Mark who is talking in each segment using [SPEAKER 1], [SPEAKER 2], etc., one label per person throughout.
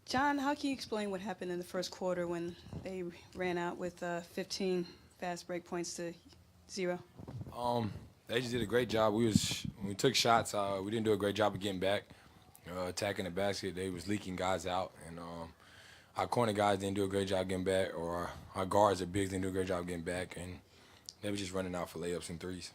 [SPEAKER 1] John, how can you explain what happened in the first quarter when they ran out with 15 fast break points to 0?
[SPEAKER 2] Um, they just did a great job. When we took shots, we didn't do a great job of getting back, attacking the basket. They was leaking guys out, and our corner guys didn't do a great job getting back, or our guards or bigs didn't do a great job getting back, and they were just running out for layups and threes.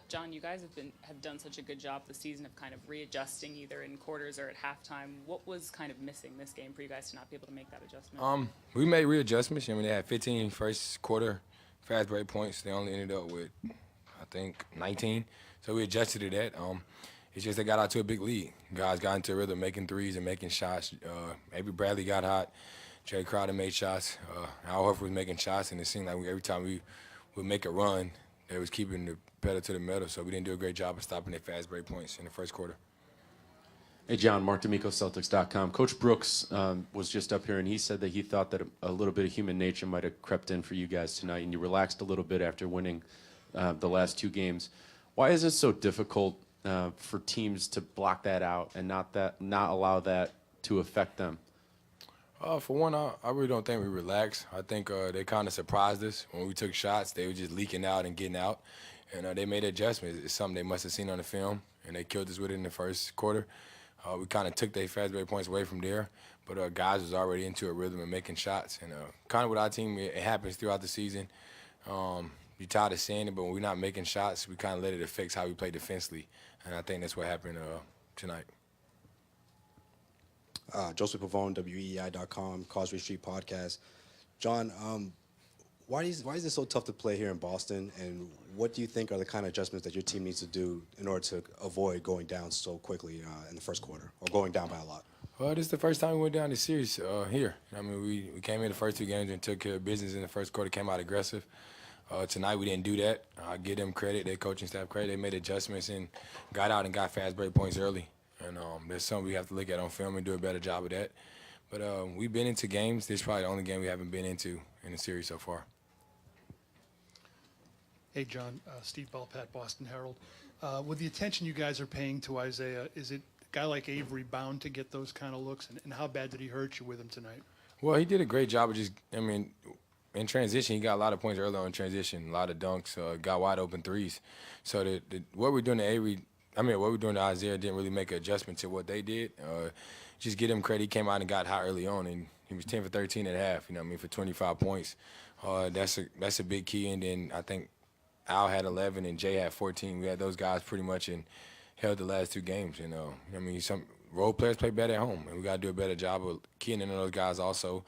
[SPEAKER 3] John, you guys have done such a good job this season of kind of readjusting either in quarters or at halftime. What was kind of missing this game for you guys to not be able to make that adjustment?
[SPEAKER 2] We made readjustments. I mean, they had 15 first quarter fast break points. They only ended up with, I think, 19. So we adjusted to that. It's just they got out to a big lead. Guys got into a rhythm, making threes and making shots. Maybe Bradley got hot. Jay Crowder made shots. Al Horford was making shots, and it seemed like every time we would make a run, they was keeping the pedal to the metal. So we didn't do a great job of stopping their fast break points in the first quarter.
[SPEAKER 4] Hey, John, Mark D'Amico, Celtics.com. Coach Brooks was just up here, and he said that he thought that a little bit of human nature might have crept in for you guys tonight, and you relaxed a little bit after winning the last two games. Why is it so difficult for teams to block that out and not allow that to affect them?
[SPEAKER 2] For one, I really don't think we relaxed. I think they kind of surprised us when we took shots. They were just leaking out and getting out, and they made adjustments. It's something they must have seen on the film, and they killed us with it in the first quarter. We kind of took their fast break points away from there, but guys was already into a rhythm and making shots. And kind of with our team, it happens throughout the season. You're tired of seeing it, but when we're not making shots, we kind of let it affect how we play defensively, and I think that's what happened tonight.
[SPEAKER 5] Joseph Pavone, WEEI.com, Causeway Street Podcast. John, why is it so tough to play here in Boston, and what do you think are the kind of adjustments that your team needs to do in order to avoid going down so quickly in the first quarter, or going down by a lot?
[SPEAKER 2] Well, this is the first time we went down the series here. I mean, we came in the first two games and took care of business in the first quarter, came out aggressive. Tonight we didn't do that. I give them credit, their coaching staff credit. They made adjustments and got out and got fast break points early. And that's something we have to look at on film and do a better job of that. But we've been into games. This is probably the only game we haven't been into in the series so far.
[SPEAKER 6] Hey, John. Steve Belpat, Boston Herald. With the attention you guys are paying to Isaiah, is it a guy like Avery bound to get those kind of looks? And how bad did he hurt you with him tonight?
[SPEAKER 2] Well, he did a great job of in transition, he got a lot of points early on in transition, a lot of dunks, got wide open threes. So what we're doing to Avery, what we're doing to Isaiah didn't really make an adjustment to what they did. Just give him credit. He came out and got hot early on, and he was 10 for 13 at half, for 25 points. That's a big key. And then I think Al had 11 and Jay had 14. We had those guys pretty much and held the last two games. Some role players play better at home, and we got to do a better job of keying in on those guys also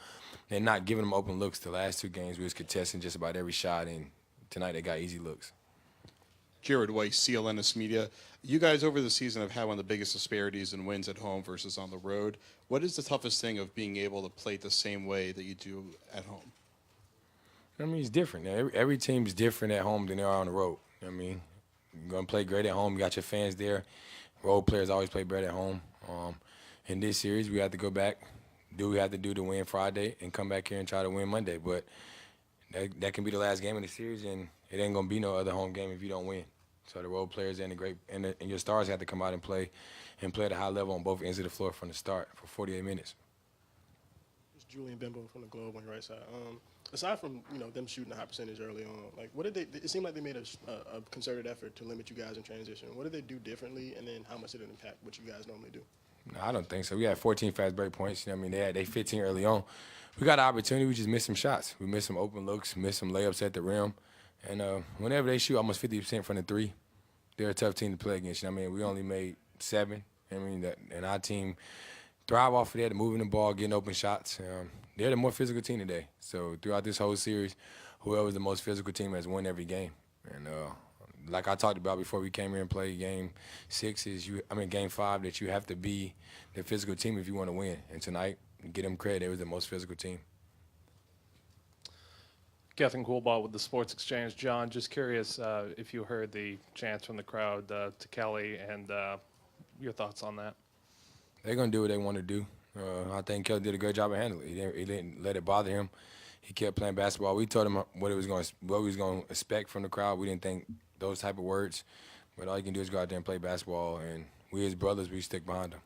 [SPEAKER 2] and not giving them open looks. The last two games we was contesting just about every shot, and tonight they got easy looks.
[SPEAKER 7] Jared Weiss, CLNS Media. You guys over the season have had one of the biggest disparities in wins at home versus on the road. What is the toughest thing of being able to play the same way that you do at home?
[SPEAKER 2] It's different. Every team's different at home than they are on the road. You're going to play great at home. You got your fans there. Role players always play better at home. In this series, we have to go back, do what we have to do to win Friday, and come back here and try to win Monday. But that can be the last game of the series, and it ain't going to be no other home game if you don't win. So the role players and your stars have to come out and play at a high level on both ends of the floor from the start for 48 minutes.
[SPEAKER 8] It's Julian Bimbo from the Globe on your right side. Aside from them shooting a high percentage early on, what did they? It seemed like they made a concerted effort to limit you guys in transition. What did they do differently, and then how much did it impact what you guys normally do?
[SPEAKER 2] No, I don't think so. We had 14 fast break points. They had 15 early on. We got an opportunity. We just missed some shots. We missed some open looks, missed some layups at the rim. And whenever they shoot almost 50% from the three, they're a tough team to play against. We only made 7. And our team thrive off of that, moving the ball, getting open shots. They're the more physical team today. So throughout this whole series, whoever's the most physical team has won every game. And like I talked about before we came here and played game 5, that you have to be the physical team if you want to win. And tonight, get them credit, they was the most physical team.
[SPEAKER 9] Gethin Coolball with the Sports Exchange. John, just curious if you heard the chants from the crowd to Kelly and your thoughts on that.
[SPEAKER 2] They're going to do what they want to do. I think Kelly did a great job of handling it. He didn't let it bother him. He kept playing basketball. We told him what he was going to expect from the crowd. We didn't think those type of words. But all you can do is go out there and play basketball, and we as brothers, we stick behind him.